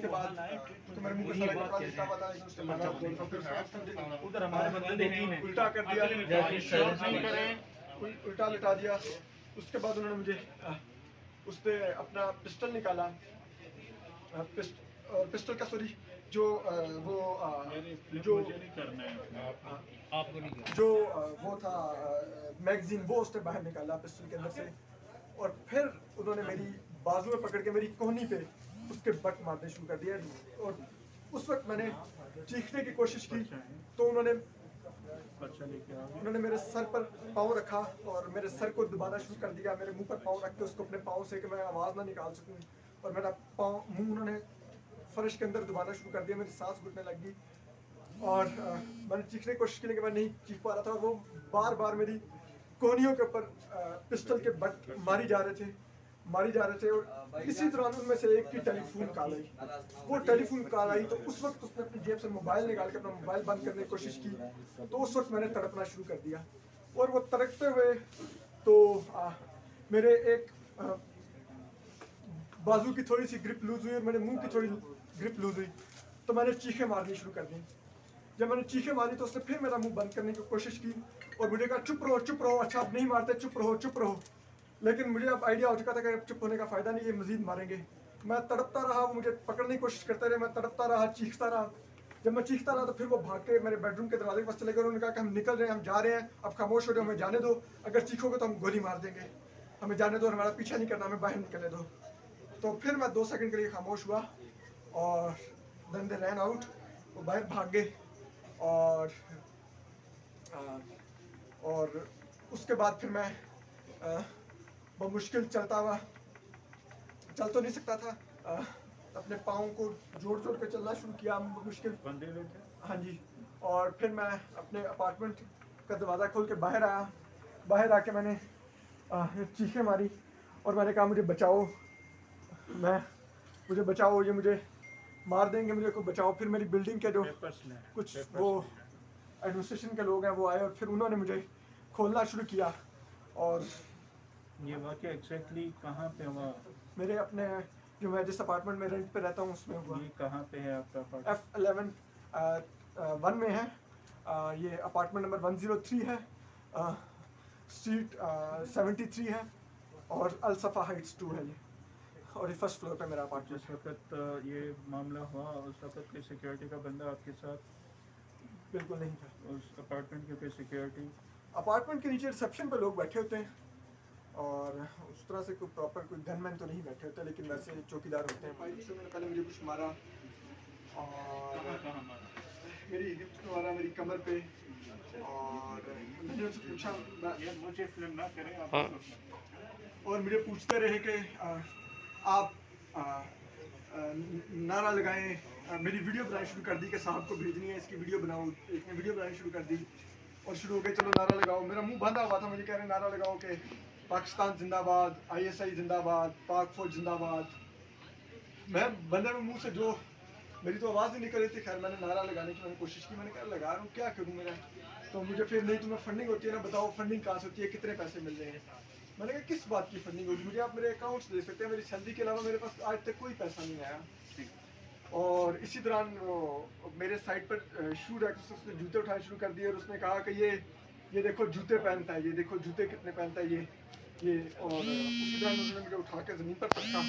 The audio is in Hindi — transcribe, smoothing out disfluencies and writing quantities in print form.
उसके बाद तो मेरे मुंह पे सारा कपड़ा लिपटा हुआ था, लेकिन उसने माना तो उधर हमारे बंदे ने उल्टा कर दिया, उल्टा लिटा दिया। उसके बाद उन्होंने मुझे उसने अपना पिस्टल निकाला, पिस्टल का सॉरी जो वो जो जो वो था मैगजीन, वो उसने बाहर निकाला पिस्टल के अंदर से, और फिर उन्होंने मेरी बाजू में पकड़ के मेरी कोहनी पे उसके बट मारने शुरू कर दिया। और उस वक्त मैंने चीखने की कोशिश की तो उन्होंने मेरे सर पर पाँव रखा और मेरे सर को दबाना शुरू कर दिया, मेरे मुंह पर पाँव रख के उसको अपने पाँव से कि मैं आवाज़ ना निकाल सकूं, और मेरा मुंह उन्होंने फर्श के अंदर दबाना शुरू कर दिया। मेरी सांस घुटने लग गई और मैंने चीखने की कोशिश की लेकिन मैं नहीं चीख पा रहा था, और वो बार बार मेरी कोहनियों के ऊपर पिस्टल के बट मारी जा रहे थे। और इसी दौरान उनमें से एक की टेलीफोन कॉल आई। वो टेलीफोन कॉल आई तो उस वक्त उसने अपनी जेब से मोबाइल निकाल के अपना मोबाइल बंद करने की कोशिश की, तो उस वक्त मैंने तड़पना शुरू कर दिया। और वो तड़पते हुए तो मेरे एक बाजू की थोड़ी सी ग्रिप लूज हुई और मेरे मुंह की थोड़ी ग्रिप लूज हुई, तो मैंने चीखें मारनी शुरू कर दी। जब मैंने चीखें मारी तो उसने फिर मेरा मुंह बंद करने की कोशिश की और मुझे कहा चुप रहो, अच्छा अब नहीं मारते, चुप रहो। लेकिन मुझे अब आइडिया हो चुका था कि अब चुप होने का फ़ायदा नहीं, ये मजीद मारेंगे। मैं तड़पता रहा, वो मुझे पकड़ने की कोशिश करते रहे, मैं तड़पता रहा, चीखता रहा। जब मैं चीखता रहा तो फिर वो भाग के मेरे बेडरूम के दरवाजे के पास चले गए। उन्होंने कहा कि हम निकल रहे हैं, हम जा रहे हैं, अब खामोश हो जाओ, हमें जाने दो, अगर चीखोगे तो हम गोली मार देंगे, हमें जाने दो, हमारा पीछा नहीं करना, हमें बाहर निकलने दो। तो फिर मैं 2 सेकंड के लिए खामोश हुआ और देन दे रैन आउट, वो बाहर भाग गए। और उसके बाद फिर मैं बहुत मुश्किल चलता हुआ, चल तो नहीं सकता था, अपने पाँव को जोड़ के चलना शुरू किया, मुश्किल। हाँ जी। और फिर मैं अपने अपार्टमेंट का दरवाज़ा खोल के बाहर आके मैंने चीखें मारी और मैंने कहा मुझे बचाओ, ये मुझे मार देंगे, मुझे को बचाओ। फिर मेरी बिल्डिंग के जो कुछ वो एडमिनिस्ट्रेशन के लोग हैं वो आए और फिर उन्होंने मुझे खोलना शुरू किया। और ये वाक़या एग्जैक्टली कहाँ पे हुआ? मेरे अपने जो मैं जिस अपार्टमेंट में रेंट पे रहता हूँ उसमें हुआ। ये कहाँ पे है आपका अपार्टमेंट? F11 1 में है। ये अपार्टमेंट नंबर 103 है, स्ट्रीट 73 है और अलसफा हाइट्स 2 है ये, और ये फर्स्ट फ्लोर पे मेरा अपार्टमेंट। जिस वक्त ये मामला हुआ उस वक्त कोई सिक्योरिटी का बंदा आपके साथ? बिल्कुल नहीं था। उस अपार्टमेंट के कोई सिक्योरिटी? अपार्टमेंट के नीचे रिसेप्शन पे लोग बैठे होते हैं और उस तरह से कोई प्रॉपर कोई गनमैन तो नहीं बैठे होते, लेकिन वैसे चौकीदार होते हैं। पहले मुझे कुछ मारा और मेरी हिप पे मारा, मेरी कमर पे, और मैंने उनसे पूछा, मुझे फिल्म ना करें आप। और मुझे पूछते रहे कि आप नारा लगाएं, मेरी वीडियो बनानी शुरू कर दी कि साहब को भेजनी है, इसकी वीडियो बनाओ। एक ने वीडियो बनानी शुरू कर दी और शुरू हो गए चलो नारा लगाओ। मेरा मुंह बंधा हुआ था, मुझे कह रहे नारा लगाओ कि पाकिस्तान जिंदाबाद, ISI जिंदाबाद, पाक फौज जिंदाबाद। मैं बंदे में मुंह से जो मेरी तो आवाज़ नहीं निकल रही थी। खैर मैंने नारा लगाने की कोशिश की, मैंने कहा लगा रहा हूँ, क्या करूँ मेरा। तो मुझे फिर नहीं, तुम्हें फंडिंग होती है ना, बताओ फंडिंग कहाँ से होती है, कितने पैसे मिल रहे हैं। मैंने कहा किस बात की फंडिंग होगी, मुझे आप मेरे अकाउंट्स दे सकते हैं, मेरी सैलरी के अलावा मेरे पास आज तक कोई पैसा नहीं आया। और इसी दौरान मेरे साइड पर शू रैक से उसने जूते उठाने शुरू कर दिए और उसने कहा कि ये देखो जूते पहनता है, ये देखो जूते कितने पहनता है ये। और उसी दौरान उन्होंने मुझे उठा के ज़मीन पर रखा।